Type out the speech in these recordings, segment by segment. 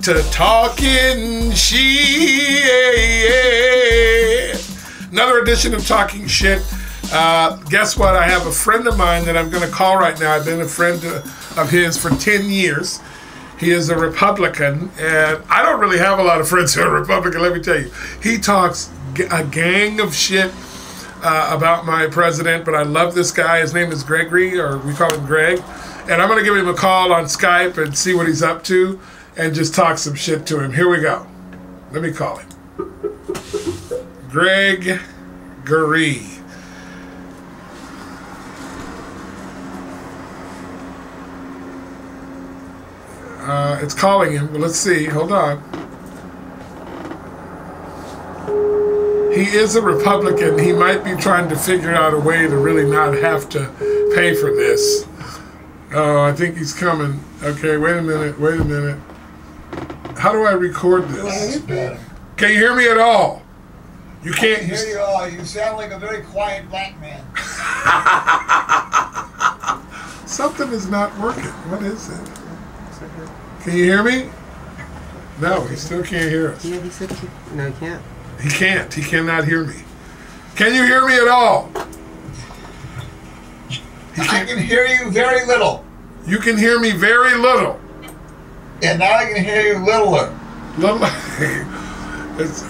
to Talking Shit. Another edition of Talking Shit. Guess what? I have a friend of mine that I'm going to call right now. I've been a friend of his for 10 years. He is a Republican, and I don't really have a lot of friends who are Republican, let me tell you. He talks a gang of shit about my president, but I love this guy. His name is Gregory, or we call him Greg. And I'm going to give him a call on Skype and see what he's up to and just talk some shit to him. Here we go. Let me call him. Greg Gary. It's calling him. Well, let's see. Hold on. He is a Republican. He might be trying to figure out a way to really not have to pay for this. Oh, I think he's coming. Okay, wait a minute. Wait a minute. How do I record this? Can you hear me at all? You can't. I can hear you all. You sound like a very quiet black man. Something is not working. What is it? Can you hear me? No, he still can't hear us. Yeah, he said no, he can't. He can't. He cannot hear me. Can you hear me at all? I can hear you very little. You can hear me very little. And now I can hear you littler.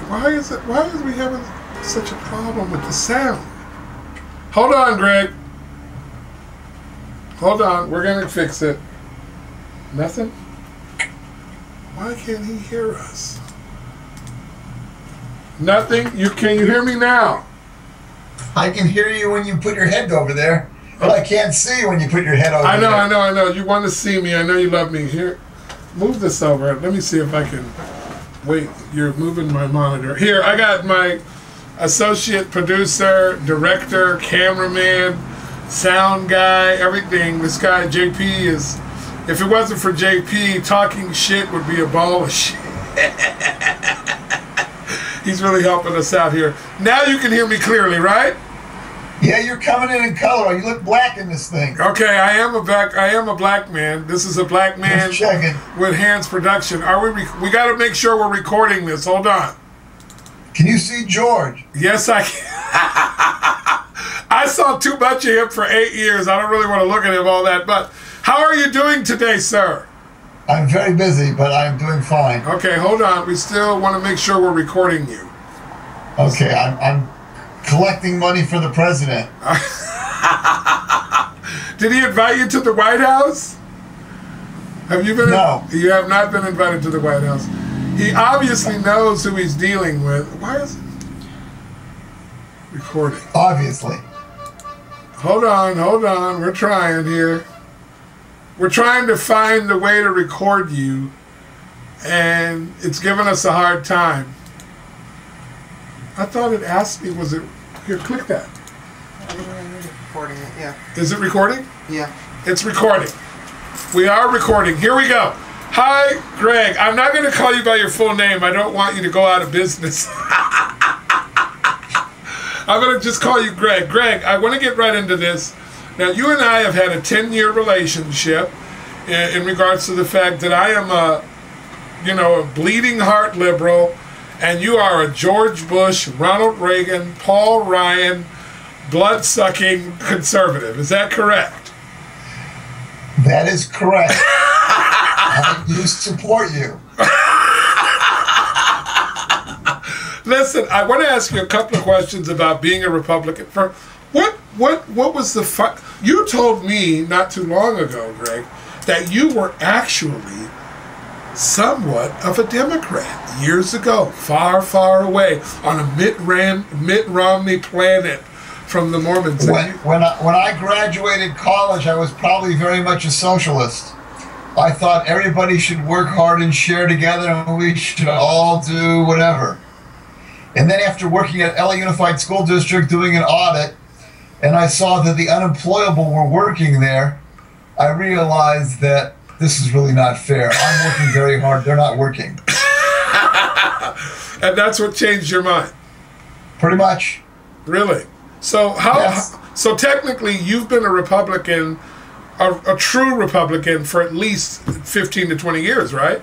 Why is we having such a problem with the sound? Hold on, Greg. Hold on. We're going to fix it. Nothing? Why can't he hear us? Nothing? Can you hear me now? I can hear you when you put your head over there, but I can't see you when you put your head over there. I know. You want to see me. I know you love me. Here, move this over. Let me see if I can. Wait, you're moving my monitor. Here, I got my associate producer, director, cameraman, sound guy, everything. This guy, JP, is... If it wasn't for JP, Talking Shit would be a ball of shit. He's really helping us out here. Now you can hear me clearly, right? Yeah, you're coming in color. You look black in this thing. Okay, I am a black man. This is a black man with Hands Production. We got to make sure we're recording this. Hold on. Can you see George? Yes, I can. I saw too much of him for 8 years. I don't really want to look at him all that, but how are you doing today, sir? I'm very busy, but I'm doing fine. Okay, hold on. We still want to make sure we're recording you. Okay, I'm collecting money for the president. Did he invite you to the White House? Have you been? No. You have not been invited to the White House. He obviously knows who he's dealing with. Why is it recording? Obviously. Hold on. We're trying here. We're trying to find the way to record you, and it's giving us a hard time. I thought it asked me, was it... Here, click that. Recording it, yeah. Is it recording? Yeah. It's recording. We are recording. Here we go. Hi, Greg. I'm not going to call you by your full name. I don't want you to go out of business. I'm going to just call you Greg. Greg, I want to get right into this. Now, you and I have had a 10-year relationship in regards to the fact that I am a bleeding heart liberal, and you are a George Bush, Ronald Reagan, Paul Ryan, blood-sucking conservative. Is that correct? That is correct. I do support you. Listen, I want to ask you a couple of questions about being a Republican. What was the fun? You told me not too long ago, Greg, that you were actually somewhat of a Democrat years ago, far, far away, on a Mitt Romney planet from the Mormons. When I graduated college, I was probably very much a socialist. I thought everybody should work hard and share together, and we should all do whatever. And then after working at LA Unified School District doing an audit, and I saw that the unemployable were working there, I realized that this is really not fair. I'm working very hard. They're not working. And that's what changed your mind? Pretty much. Really? So Yes. So technically, you've been a Republican, a true Republican, for at least 15 to 20 years, right?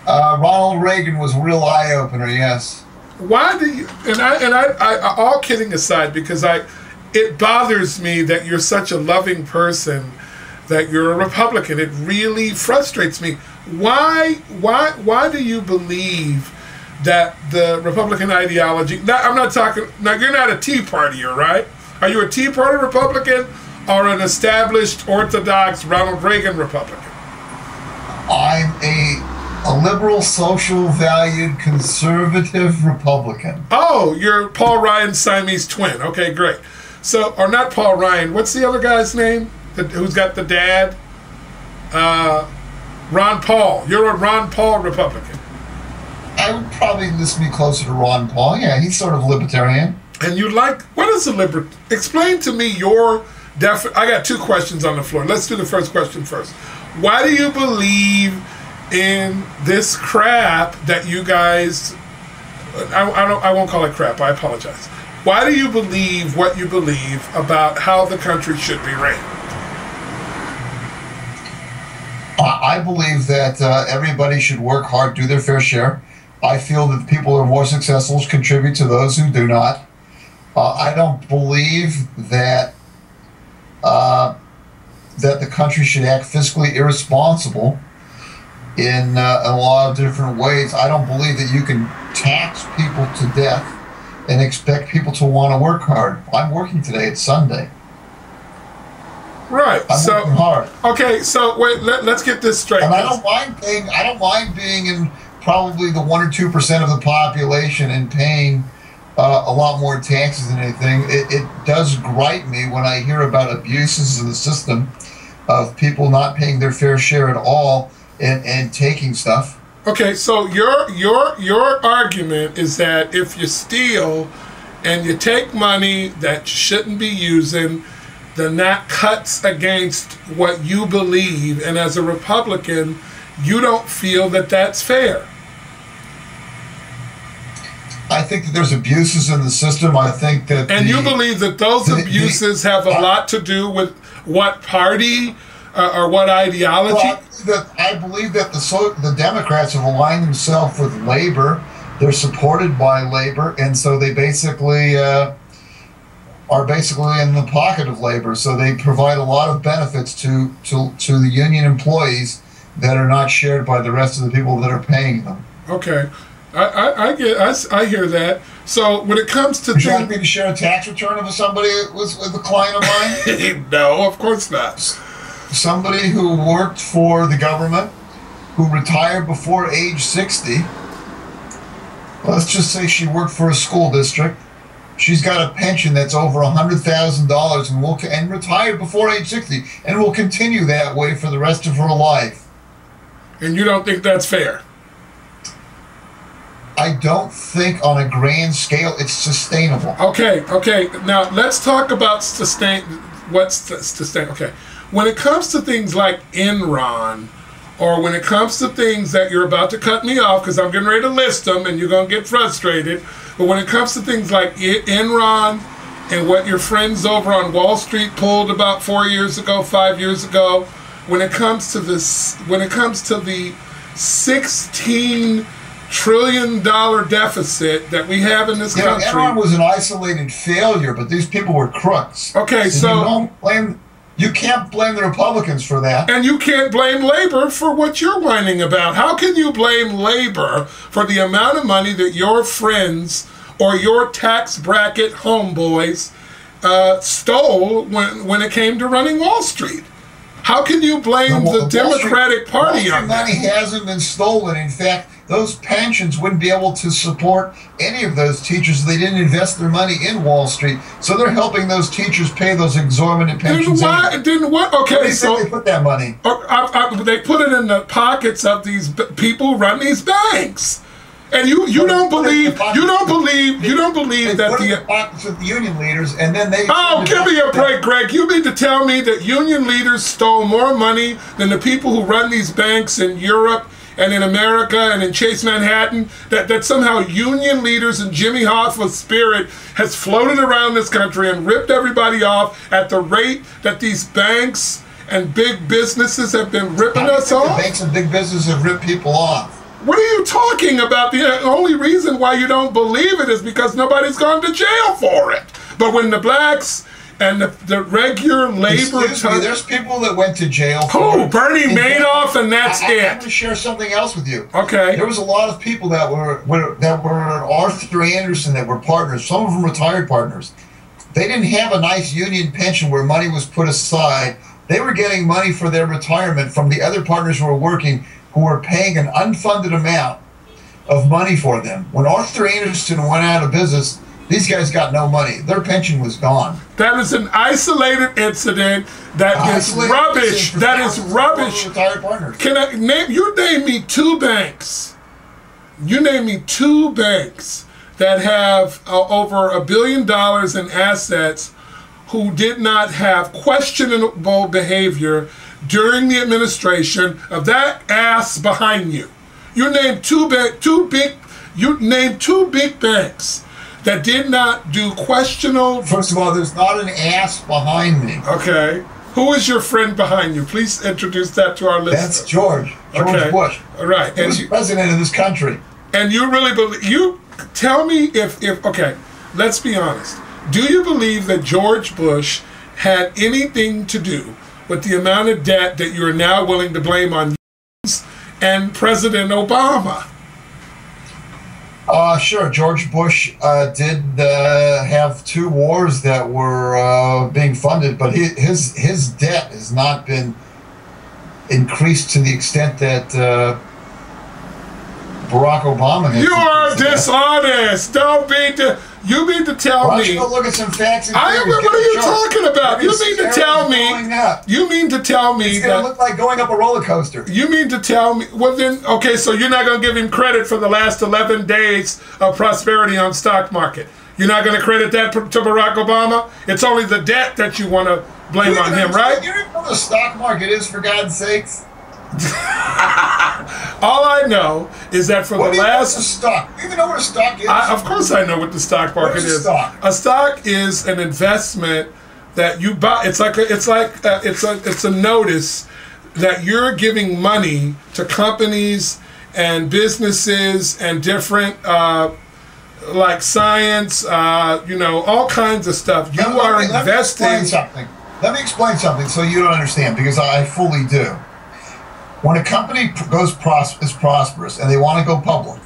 Ronald Reagan was a real eye opener. Yes. Why do you? I all kidding aside, because it bothers me that you're such a loving person, that you're a Republican. It really frustrates me. Why do you believe that the Republican ideology? Now, I'm not talking. Now, you're not a Tea Partier, right? Are you a Tea Party Republican or an established Orthodox Ronald Reagan Republican? I'm a liberal, social valued, conservative Republican. Oh, you're Paul Ryan's Siamese twin. Okay, great. So, or not Paul Ryan. What's the other guy's name? Who's got the dad? Ron Paul. You're a Ron Paul Republican. I would probably list me closer to Ron Paul. Yeah, he's sort of libertarian. And you like, what is a explain to me your I got two questions on the floor. Let's do the first question first. Why do you believe in this crap that you guys, I won't call it crap, I apologize. Why do you believe what you believe about how the country should be ran? I believe that everybody should work hard, do their fair share. I feel that the people who are more successful contribute to those who do not. I don't believe that that the country should act fiscally irresponsible in a lot of different ways. I don't believe that you can tax people to death and expect people to want to work hard. I'm working today. It's Sunday. Right. I'm working hard. Okay. So wait. Let's get this straight. And I don't mind being in probably the 1 or 2% of the population and paying a lot more taxes than anything. It does gripe me when I hear about abuses in the system of people not paying their fair share at all and taking stuff. Okay, so your argument is that if you steal and you take money that you shouldn't be using, then that cuts against what you believe, and as a Republican, you don't feel that that's fair. I think that there's abuses in the system. I think that you believe that those abuses have a lot to do with what party or what ideology? Well, I believe that the Democrats have aligned themselves with labor. They're supported by labor, and so they basically are basically in the pocket of labor. So they provide a lot of benefits to the union employees that are not shared by the rest of the people that are paying them. Okay. I hear that. So when it comes to would you like me to share a tax return of somebody with a client of mine? No, of course not. Somebody who worked for the government, who retired before age 60. Let's just say she worked for a school district. She's got a pension that's over $100,000 and retired before age 60, and will continue that way for the rest of her life. And you don't think that's fair? I don't think on a grand scale it's sustainable. Okay. Now let's talk about what's sustain. Okay, when it comes to things like Enron, or when it comes to things that you're about to cut me off because I'm getting ready to list them and you're gonna get frustrated. But when it comes to things like Enron and what your friends over on Wall Street pulled about 5 years ago, when it comes to the $16 trillion deficit that we have in this country. Enron was an isolated failure, but these people were crooks. Okay, so you can't blame the Republicans for that. And you can't blame labor for what you're whining about. How can you blame labor for the amount of money that your friends or your tax bracket homeboys stole when it came to running Wall Street? How can you blame the Democratic Party on that? Money hasn't been stolen. In fact, those pensions wouldn't be able to support any of those teachers if they didn't invest their money in Wall Street. So they're helping those teachers pay those exorbitant pensions. Then what? Okay, so they put that money. They put it in the pockets of these people who run these banks. And you don't believe that the pockets of the union leaders, and then they. Oh, give me a break, Greg. You mean to tell me that union leaders stole more money than the people who run these banks in Europe and in America and in Chase Manhattan? That somehow union leaders and Jimmy Hoffa's spirit has floated around this country and ripped everybody off at the rate that these banks and big businesses have been ripping us off? The banks and big businesses have ripped people off. What are you talking about? The only reason why you don't believe it is because nobody's gone to jail for it. But when the blacks and the regular labor... Excuse me, there's people that went to jail for Who? it. Bernie Madoff, and that's I'm it. going to share something else with you. Okay. There was a lot of people that were Arthur Andersen that were partners. Some of them retired partners. They didn't have a nice union pension where money was put aside. They were getting money for their retirement from the other partners who were working, who were paying an unfunded amount of money for them. When Arthur Andersen went out of business, these guys got no money. Their pension was gone. That is an isolated incident. That is rubbish. That is rubbish. Retired partners. Can I name? You name me 2 banks. You name me 2 banks that have over $1 billion in assets who did not have questionable behavior during the administration of that ass behind you. You name two big banks that did not do questionable. First of all, there's not an ass behind me. Okay. Who is your friend behind you? Please introduce that to our listeners. That's George Bush. All right. He was president of this country. And you really believe, you tell me if okay, let's be honest. Do you believe that George Bush had anything to do with the amount of debt that you're now willing to blame on and President Obama? Sure. George Bush did have 2 wars that were being funded, but his debt has not been increased to the extent that Barack Obama has. You are dishonest. Don't be. You mean to tell Why me? don't you go look at some facts and What figures? are you talking about? You mean to tell me? You mean to tell me It's going to look like going up a roller coaster. You mean to tell me? Well, then, okay, so you're not going to give him credit for the last 11 days of prosperity on stock market. You're not going to credit that to Barack Obama? It's only the debt that you want to blame on him, right? You know what the stock market is, for God's sakes? All I know is that for What the last... What's a stock? Do you even know what a stock is? Of course I know what the stock market What is a is. stock? A stock is an investment that you buy. It's a notice that you're giving money to companies and businesses and different like science, all kinds of stuff. You are investing. Let me explain something so you don't understand, because I fully do. When a company is prosperous and they want to go public,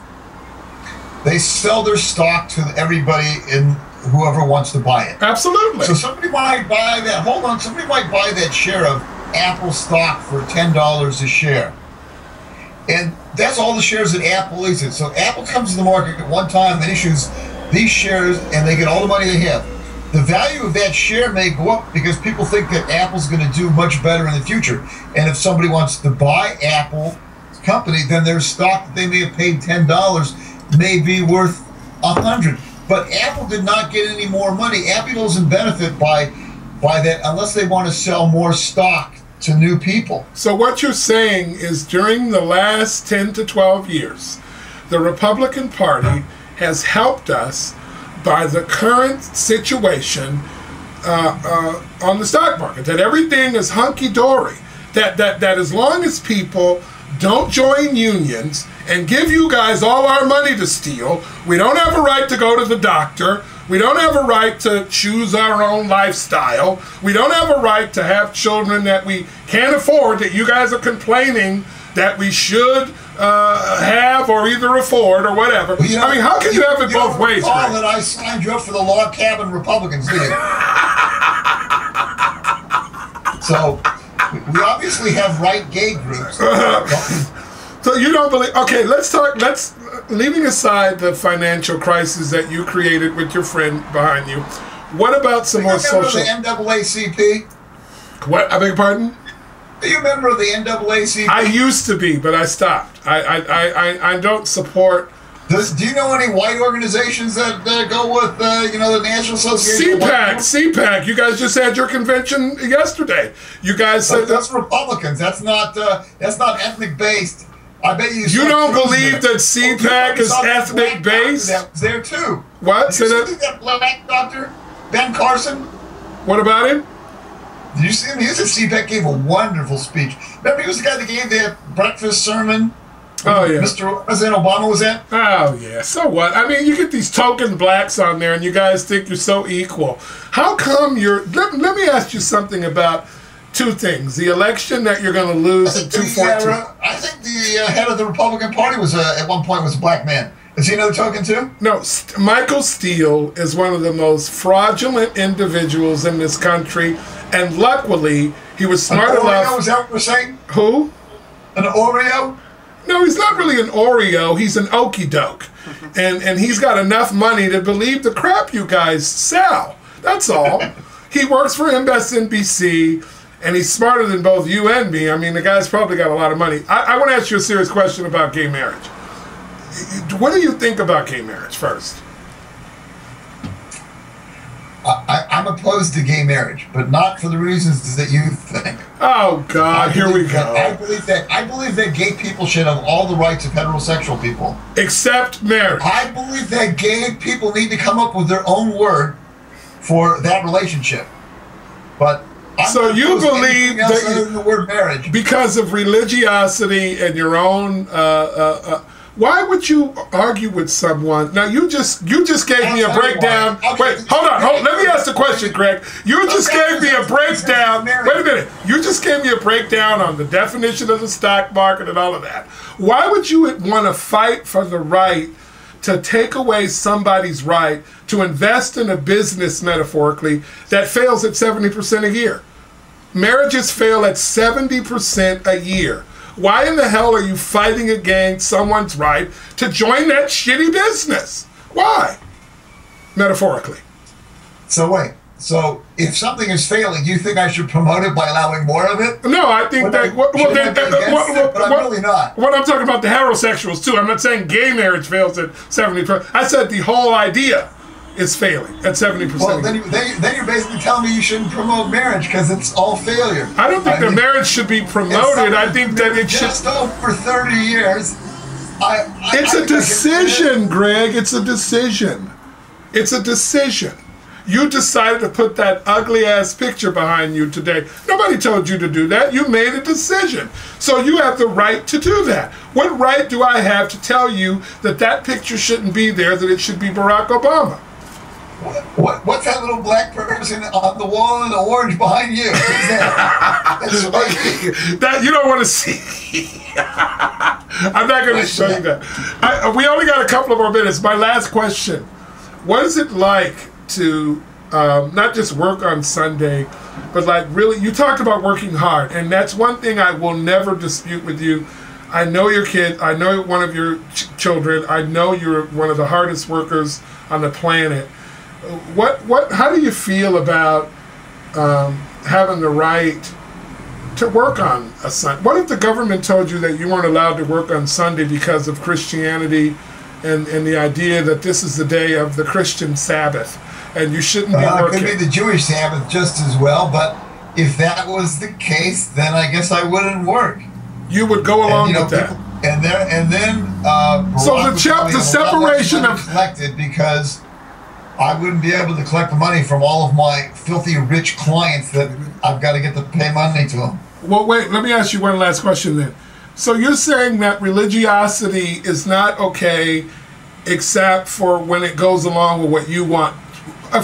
they sell their stock to everybody and whoever wants to buy it. Absolutely. So somebody might buy that. Hold on. Somebody might buy that share of Apple stock for $10 a share, and that's all the shares that Apple is. So Apple comes to the market at one time and issues these shares, and they get all the money they have. The value of that share may go up because people think that Apple's going to do much better in the future. And if somebody wants to buy Apple company, then their stock that they may have paid $10 may be worth $100. But Apple did not get any more money. Apple doesn't benefit by that unless they want to sell more stock to new people. So what you're saying is during the last 10 to 12 years, the Republican Party has helped us by the current situation on the stock market, that everything is hunky-dory, that as long as people don't join unions and give you guys all our money to steal, we don't have a right to go to the doctor, we don't have a right to choose our own lifestyle, we don't have a right to have children that we can't afford, that you guys are complaining that we should have or either afford or whatever. Well, I mean, how can you have it both ways? Recall that I signed you up for the log cabin Republicans, didn't you? So we obviously have right gay groups. So you don't believe? Okay, let's talk. Let's leaving aside the financial crisis that you created with your friend behind you. What about some more social? The NAACP. What? I beg your pardon? Are you a member of the NAACP? I used to be, but I stopped. I don't support. Do you know any white organizations that go with the National Association? CPAC. You guys just had your convention yesterday. You guys said that's Republicans. That's not ethnic based. I bet you. You don't believe that CPAC is ethnic based? That was there too. What? Did you see that black doctor, Ben Carson? What about him? Did you see him? He was at CPAC, gave a wonderful speech. Remember, he was the guy that gave that breakfast sermon? Oh, yeah. Mr. President Obama was in? Oh, yeah. So what? I mean, you get these token blacks on there and you guys think you're so equal. How come you're... Let me ask you something about two things. The election that you're going to lose in 2014. I think the head of the Republican Party was at one point was a black man. Is he another token too? No, Michael Steele is one of the most fraudulent individuals in this country, and luckily he was smart enough. Oreo, is that what we're saying? Who? An Oreo? No, he's not really an Oreo. He's an okey doke, and he's got enough money to believe the crap you guys sell. That's all. He works for MSNBC, and he's smarter than both you and me. I mean, the guy's probably got a lot of money. I want to ask you a serious question about gay marriage. What do you think about gay marriage first? I'm opposed to gay marriage, but not for the reasons that you think. Oh God, here we go. I believe that gay people should have all the rights of heterosexual people, except marriage. I believe that gay people need to come up with their own word for that relationship. But so you believe that other than the word marriage, because of religiosity and your own. Why would you argue with someone? Now you just gave me a breakdown. Wait, hold on. Let me ask the question, Greg. You just gave me a breakdown. Wait a minute. You just gave me a breakdown on the definition of the stock market and all of that. Why would you want to fight for the right to take away somebody's right to invest in a business, metaphorically, that fails at 70% a year? Marriages fail at 70% a year. Why in the hell are you fighting against someone's right to join that shitty business? Why? Metaphorically. So wait. So if something is failing, you think I should promote it by allowing more of it? No, I think that... But I'm really not. What I'm talking about the heterosexuals too. I'm not saying gay marriage fails at 70%. I said the whole idea is failing at 70%. Well, then you're basically telling me you shouldn't promote marriage because it's all failure. I don't think the marriage should be promoted. I think that it should... Just over 30 years. It's a decision, Greg. It's a decision. It's a decision. You decided to put that ugly-ass picture behind you today. Nobody told you to do that. You made a decision. So you have the right to do that. What right do I have to tell you that that picture shouldn't be there, that it should be Barack Obama? What's that little black person on the wall in the orange behind you? That you don't want to see. I'm not going to show you that. We only got a couple of more minutes. My last question. What is it like to not just work on Sunday, but like really, you talked about working hard, and that's one thing I will never dispute with you. I know your kid. I know one of your children. I know you're one of the hardest workers on the planet. How do you feel about having the right to work on a Sunday? What if the government told you that you weren't allowed to work on Sunday because of Christianity and the idea that this is the day of the Christian Sabbath and you shouldn't be working? It could be the Jewish Sabbath just as well, but if that was the case, then I guess I wouldn't work. You would go along with that. And then so the separation of collected because I wouldn't be able to collect the money from all of my filthy rich clients that I've got to get to pay money to them. Well, wait, let me ask you one last question then. So you're saying that religiosity is not okay except for when it goes along with what you want.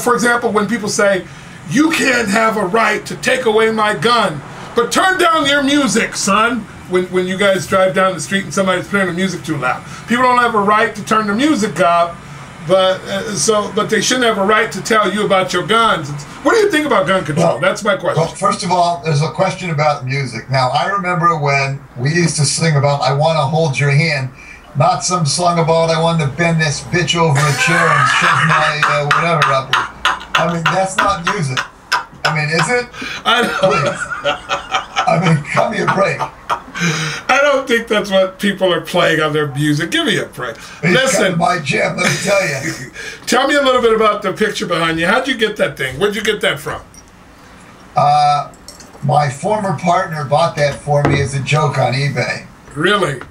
For example, when people say, you can't have a right to take away my gun, but turn down your music, son. When you guys drive down the street and somebody's playing the music too loud. People don't have a right to turn the music up, but they shouldn't have a right to tell you about your guns. What do you think about gun control? Well, that's my question. Well, first of all, there's a question about music. Now, I remember when we used to sing about I Want to Hold Your Hand, not some song about I want to bend this bitch over a chair and shove my whatever up. I mean, that's not music. I mean, is it? I know. I mean, cut me a break. I don't think that's what people are playing on their music. Give me a break. Listen, my jam, let me tell you. Tell me a little bit about the picture behind you. How'd you get that thing? Where'd you get that from? My former partner bought that for me as a joke on eBay. Really?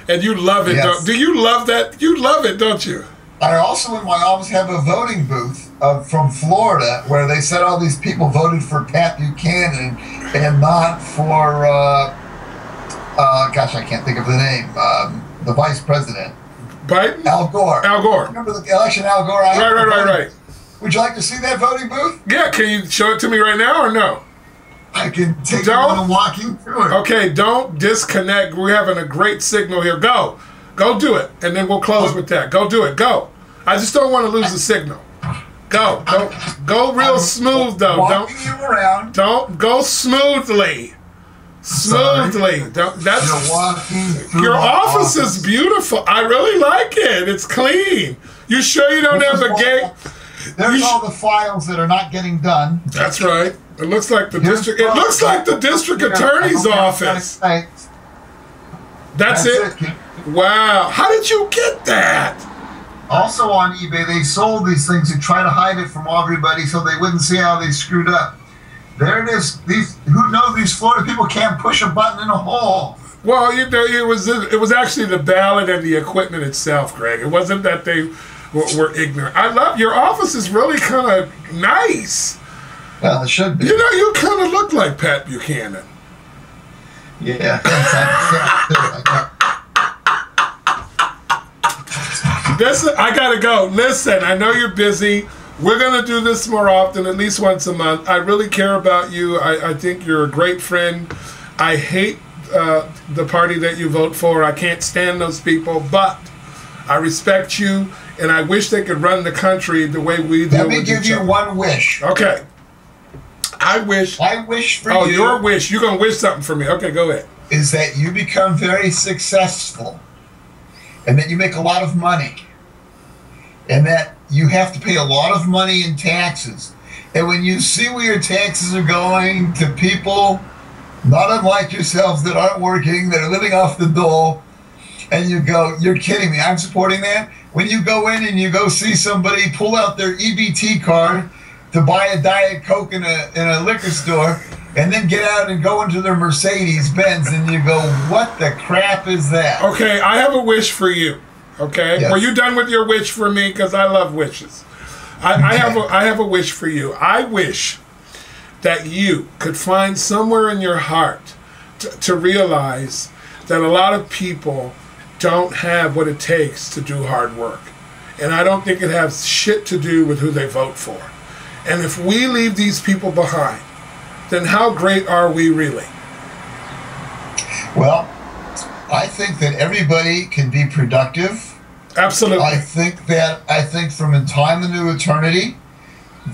And you love it, yes. Do you love that? You love it, don't you? I also, in my office, have a voting booth from Florida where they said all these people voted for Pat Buchanan and not for, gosh, I can't think of the name, the vice president. Biden? Al Gore. Al Gore. Remember the election Al Gore? Right. Would you like to see that voting booth? Yeah, can you show it to me right now or no? I can take you on a walking tour. Okay, don't disconnect. We're having a great signal here. Go do it, and then we'll close with that. Go do it. Go. I just don't want to lose the signal. Go real smooth though. Walking you around. Don't go smoothly. Smoothly. You're walking through Your my office is beautiful. I really like it. It's clean. You sure you don't have a gate? There's all the files that are not getting done. That's right. It looks like the district. It looks like the district attorney's office. That's it. Wow. How did you get that? Also on eBay, they sold these things to try to hide it from everybody so they wouldn't see how they screwed up. There it is. Who knows? These Florida people can't push a button in a hole. Well, it was actually the ballot and the equipment itself, Greg. It wasn't that they were ignorant. I love your office is really kind of nice. Well, it should be. You kind of look like Pat Buchanan. Yeah. Listen, I gotta go. Listen, I know you're busy. We're gonna do this more often, at least once a month. I really care about you. I think you're a great friend. I hate the party that you vote for. I can't stand those people, but I respect you, and I wish they could run the country the way we do. Let me give you one wish. Okay. I wish for you. Oh, your wish. You're gonna wish something for me. Okay, go ahead. Is that you become very successful, and that you make a lot of money, and that you have to pay a lot of money in taxes. And when you see where your taxes are going to people not unlike yourselves that aren't working, that are living off the dole, and you go, you're kidding me, I'm supporting that? When you go in and you go see somebody pull out their EBT card to buy a Diet Coke in a liquor store, and then get out and go into their Mercedes-Benz, and you go, what the crap is that? Okay, I have a wish for you. Okay, yes. Were you done with your wish for me? Because I love wishes. I have a wish for you. I wish that you could find somewhere in your heart to realize that a lot of people don't have what it takes to do hard work. And I don't think it has shit to do with who they vote for. And if we leave these people behind, then how great are we really? Well, I think that everybody can be productive. Absolutely. I think from time into eternity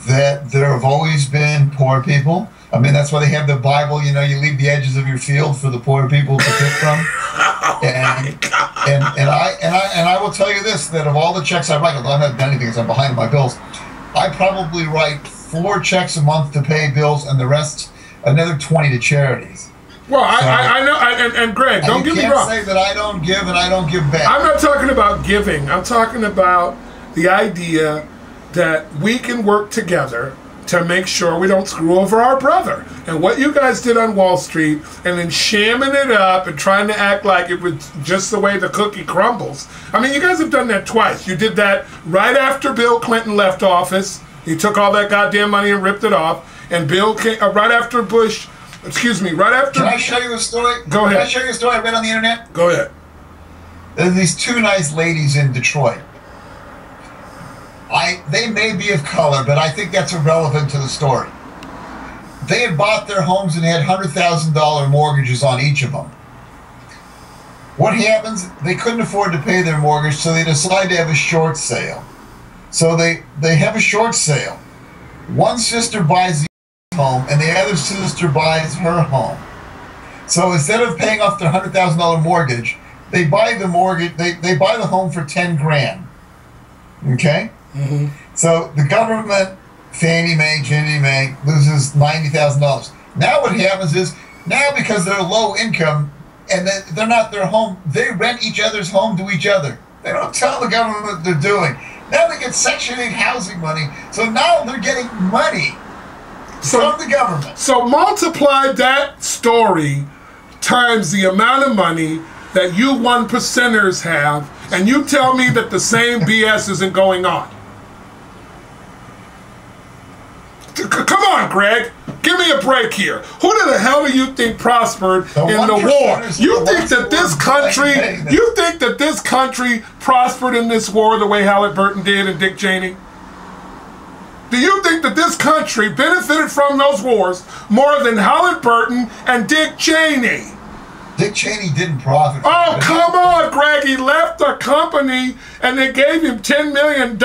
that there have always been poor people. I mean, that's why they have the Bible, you leave the edges of your field for the poor people to pick from. And I will tell you this, that of all the checks I write, although I haven't done anything because I'm behind on my bills, I probably write 4 checks a month to pay bills and the rest, another 20 to charities. Well, I know, and Greg, don't get me wrong. You can't say that I don't give and I don't give back. I'm not talking about giving. I'm talking about the idea that we can work together to make sure we don't screw over our brother. And what you guys did on Wall Street, and then shamming it up and trying to act like it was just the way the cookie crumbles. I mean, you guys have done that twice. You did that right after Bill Clinton left office. He took all that goddamn money and ripped it off. And Bill came, right after Bush... Excuse me, right after... Can I show you a story? Go ahead. Can I show you a story I read on the internet? Go ahead. There's these 2 nice ladies in Detroit. They may be of color, but I think that's irrelevant to the story. They had bought their homes and had $100,000 mortgages on each of them. What happens? They couldn't afford to pay their mortgage, so they decide to have a short sale. So they have a short sale. One sister buys the home and the other sister buys her home. So instead of paying off their $100,000 mortgage, they buy the mortgage. They buy the home for $10,000. Okay. Mm-hmm. So the government, Fannie Mae, Ginnie Mae, loses $90,000. Now what happens is, now because they're low income and they're not their home, they rent each other's home to each other. They don't tell the government what they're doing. Now they get Section 8 housing money. So now they're getting money from the government. So multiply that story times the amount of money that you 1%ers have, and you tell me that the same BS isn't going on. Come on, Greg. Give me a break here. Who the hell do you think prospered in the war? You think that this country, prospered in this war the way Halliburton did and Dick Cheney? Do you think that this country benefited from those wars more than Halliburton and Dick Cheney? Dick Cheney didn't profit. Oh, come on, Greg. He left the company and they gave him $10 million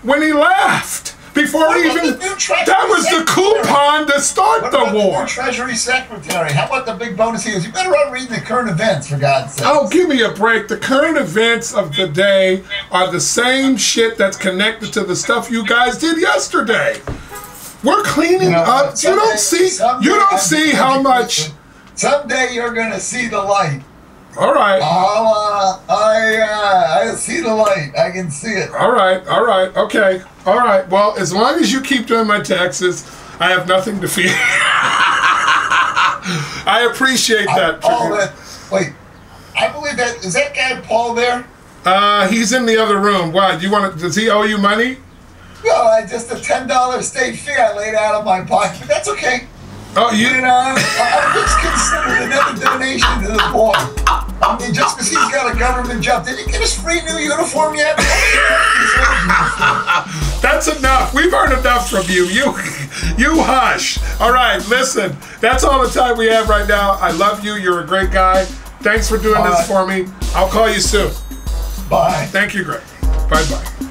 when he left. Before he even... That was the coupon to start the war. The Treasury Secretary. How about the big bonus he was? You better run reading the current events, for God's sake. Oh, give me a break. The current events of the day are the same shit that's connected to the stuff you guys did yesterday. We're cleaning up. You don't see how much... Someday you're going to see the light. All right. I see the light. I can see it. All right. Okay. All right. Well, as long as you keep doing my taxes, I have nothing to fear. I appreciate that. Wait. I believe that. Is that guy Paul there? He's in the other room. Why? Does he owe you money? No, just a $10 state fee I laid out of my pocket. But that's okay. Oh, I'll just consider it another donation to the boy. I mean, just because he's got a government job. Did he get his free new uniform yet? That's enough. We've heard enough from you. You hush. All right, listen. That's all the time we have right now. I love you. You're a great guy. Thanks for doing this for me. I'll call you soon. Bye. Thank you, Greg. Bye-bye.